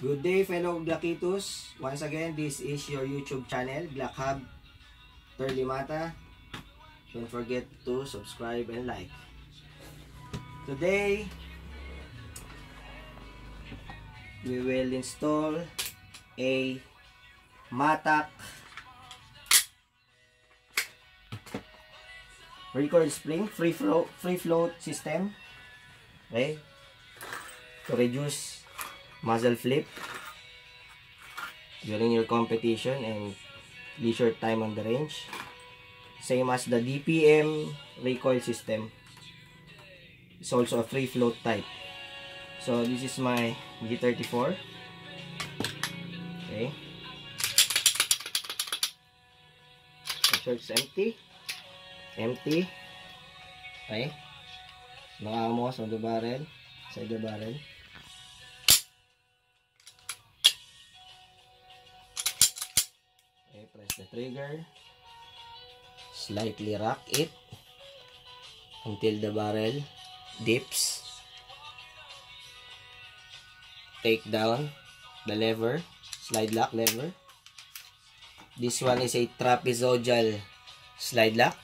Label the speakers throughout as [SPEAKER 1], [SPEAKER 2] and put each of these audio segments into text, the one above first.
[SPEAKER 1] Good day, fellow Glockitos. Once again, this is your YouTube channel, Glock Hub Mata. Don't forget to subscribe and like. Today, we will install a Matac recoil spring free float system, okay, to reduce muzzle flip during your competition and leisure time on the range, same as the DPM recoil system. It's also a free float type. So this is my G34. Okay, make sure it's empty. Okay, nakamos on the barrel, inside the barrel. Okay, press the trigger, slightly rock it until the barrel dips. Take down the lever, slide lock lever. This one is a trapezoidal slide lock,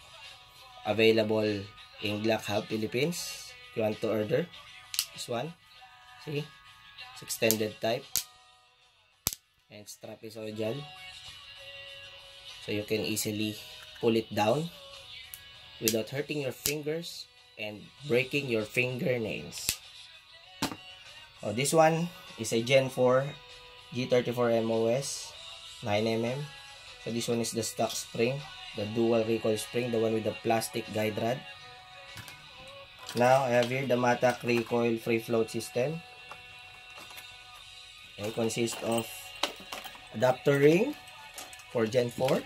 [SPEAKER 1] available in Glock Hub Philippines. If you want to order this one, see, it's extended type and it's trapezoidal, so you can easily pull it down without hurting your fingers and breaking your fingernails. Oh, this one is a Gen 4 G34 MOS 9mm. So this one is the stock spring, the dual recoil spring, the one with the plastic guide rod. Now I have here the Matac recoil free float system. It consists of adapter ring for Gen 4,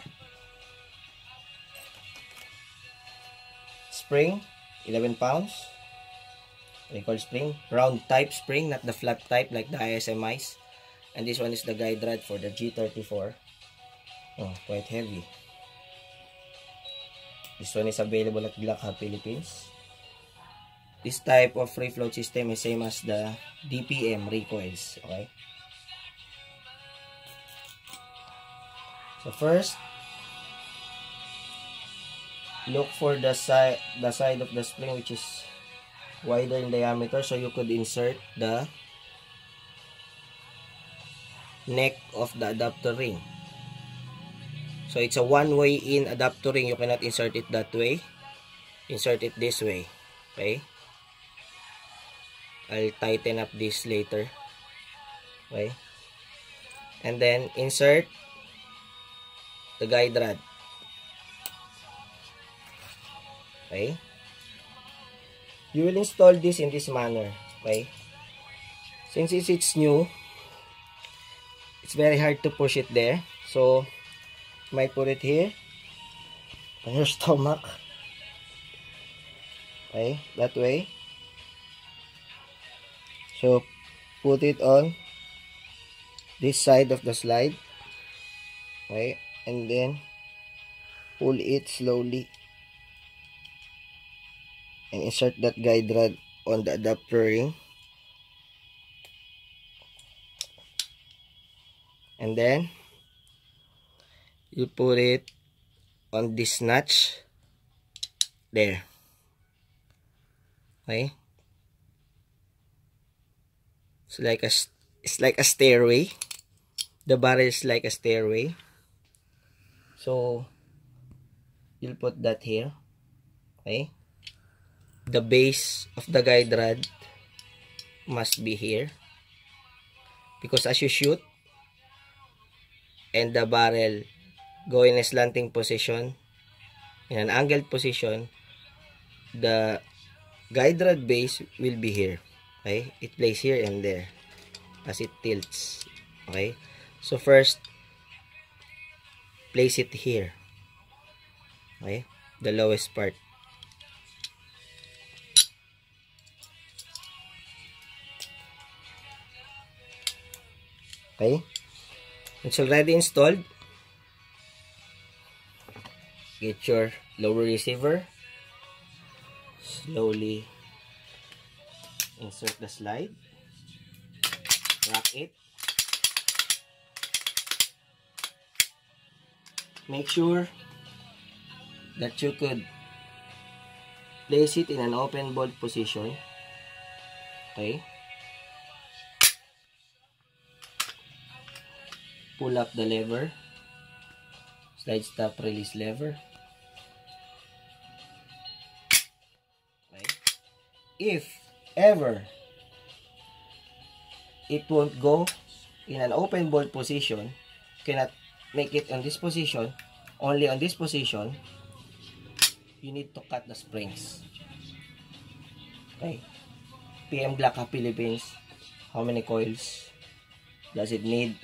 [SPEAKER 1] spring 11 pounds, recoil spring, round type spring, not the flat type like the ISMIs. And this one is the guide rod for the G34. Oh, quite heavy. This one is available at Glock Hub Philippines. This type of free float system is same as the DPM recoils. Okay. So first, look for the side of the spring which is wider in diameter, so you could insert the neck of the adapter ring. So it's a one-way in adapter ring. You cannot insert it that way. Insert it this way. Okay. I'll tighten up this later. Okay. And then insert the guide rod. Okay. You will install this in this manner. Okay. Since it's new, it's very hard to push it there. So you might put it here on your stomach. Okay, that way. So put it on this side of the slide. Okay, and then pull it slowly and insert that guide rod on the adapter ring. And then you put it on this notch there. Okay, it's like a stairway. The barrel is like a stairway, so you'll put that here. Okay, the base of the guide rod must be here, because as you shoot and the barrel go in a slanting position, in an angled position, the guide rod base will be here. Okay, it plays here and there as it tilts. Okay, so first place it here. Okay, the lowest part. Okay, it's already installed. Get your lower receiver, slowly insert the slide, rock it, make sure that you could place it in an open bolt position. Okay. Pull up the lever. Slide stop release lever. Okay. If ever it won't go in an open bolt position, cannot make it on this position, only on this position, you need to cut the springs. Okay. PM Glock Philippines, how many coils does it need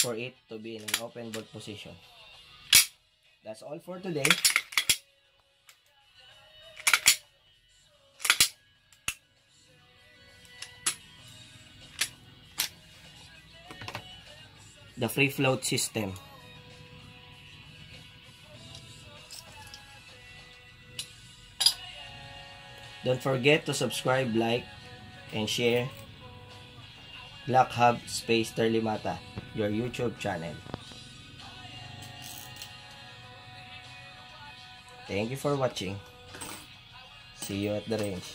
[SPEAKER 1] for it to be in an open bolt position? That's all for today. The free float system. Don't forget to subscribe, like, and share Glock Hub Space Terlimata, your YouTube channel. Thank you for watching. See you at the range.